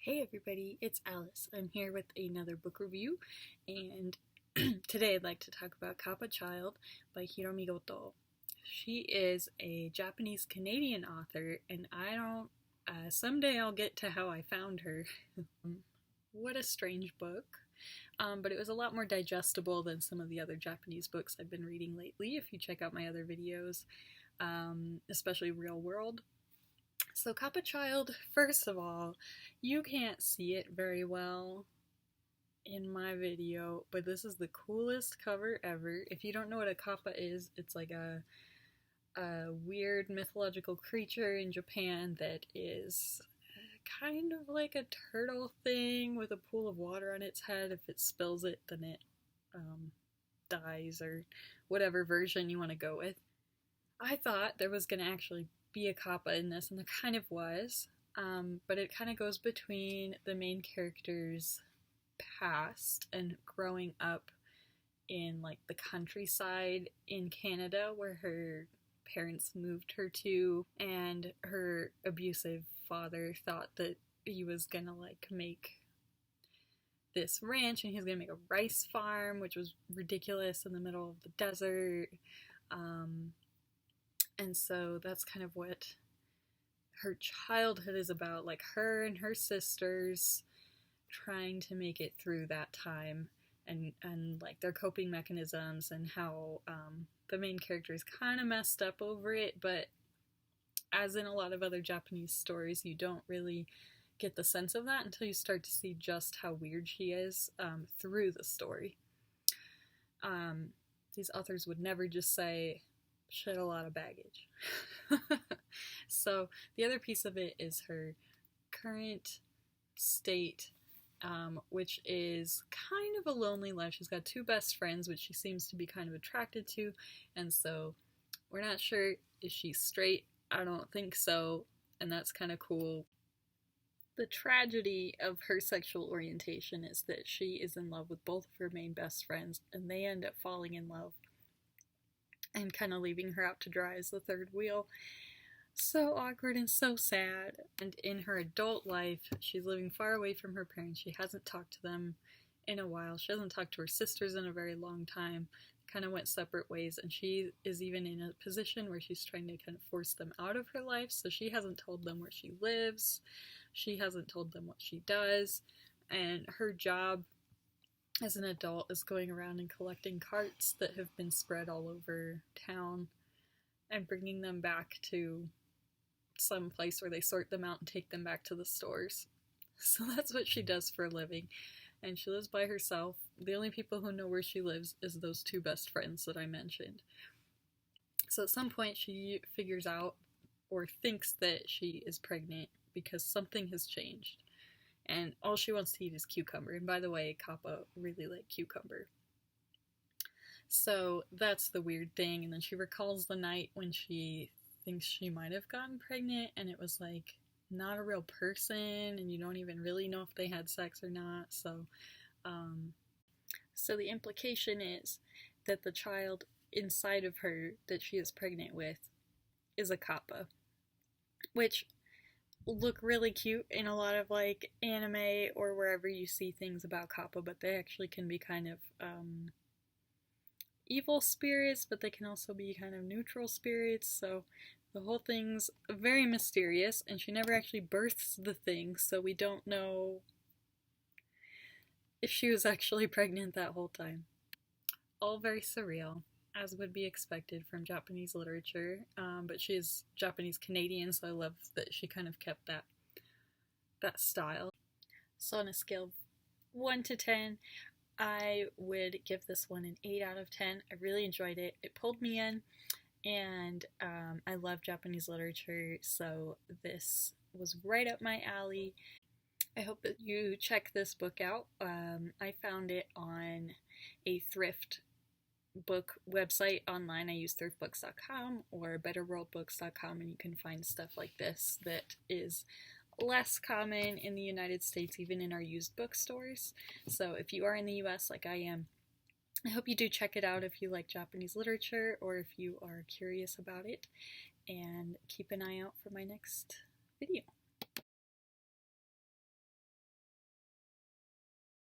Hey everybody, it's Alice. I'm here with another book review, and today I'd like to talk about Kappa Child by Hiromi Goto. She is a Japanese-Canadian author, and someday I'll get to how I found her. What a strange book. But it was a lot more digestible than some of the other Japanese books I've been reading lately, if you check out my other videos, especially Real World. So Kappa Child, first of all, you can't see it very well in my video, but this is the coolest cover ever. If you don't know what a kappa is, it's like a weird mythological creature in Japan that is kind of like a turtle thing with a pool of water on its head. If it spills it, then it dies, or whatever version you want to go with. I thought there was going to actually be a kappa in this, and there kind of was, but it kind of goes between the main character's past and growing up in like the countryside in Canada where her parents moved her to, and her abusive father thought that he was gonna like make this ranch and he was gonna make a rice farm, which was ridiculous, in the middle of the desert. And so that's kind of what her childhood is about, like her and her sisters trying to make it through that time, and like their coping mechanisms, and how the main character is kind of messed up over it, but as in a lot of other Japanese stories, you don't really get the sense of that until you start to see just how weird she is through the story. These authors would never just say, she had a lot of baggage. So the other piece of it is her current state, which is kind of a lonely life. She's got two best friends, which she seems to be kind of attracted to, and so we're not sure if she's straight. I don't think so, and that's kind of cool. The tragedy of her sexual orientation is that she is in love with both of her main best friends, and they end up falling in love and kind of leaving her out to dry as the third wheel. So awkward and so sad. And in her adult life, she's living far away from her parents. She hasn't talked to them in a while. She hasn't talked to her sisters in a very long time. Kind of went separate ways, and she is even in a position where she's trying to kind of force them out of her life. So she hasn't told them where she lives. She hasn't told them what she does. And her job as an adult is going around and collecting carts that have been spread all over town and bringing them back to some place where they sort them out and take them back to the stores. So that's what she does for a living, and she lives by herself. The only people who know where she lives is those two best friends that I mentioned. So at some point she figures out, or thinks that she is pregnant, because something has changed. And all she wants to eat is cucumber. And by the way, Kappa really like cucumber. So that's the weird thing. And then she recalls the night when she thinks she might have gotten pregnant, and it was like not a real person, and you don't even really know if they had sex or not. So the implication is that the child inside of her that she is pregnant with is a kappa, which look really cute in a lot of like anime or wherever you see things about kappa, but they actually can be kind of evil spirits, but they can also be kind of neutral spirits. So the whole thing's very mysterious, and she never actually births the thing, so we don't know if she was actually pregnant that whole time. All very surreal, as would be expected from Japanese literature, but she is Japanese-Canadian, so I love that she kind of kept that style. So on a scale of 1 to 10, I would give this one an 8 out of 10. I really enjoyed it. It pulled me in, and I love Japanese literature, so this was right up my alley. I hope that you check this book out. I found it on a thrift book website online. I use thriftbooks.com or betterworldbooks.com, and you can find stuff like this that is less common in the United States, even in our used bookstores. So if you are in the US like I am, I hope you do check it out if you like Japanese literature, or if you are curious about it, and keep an eye out for my next video.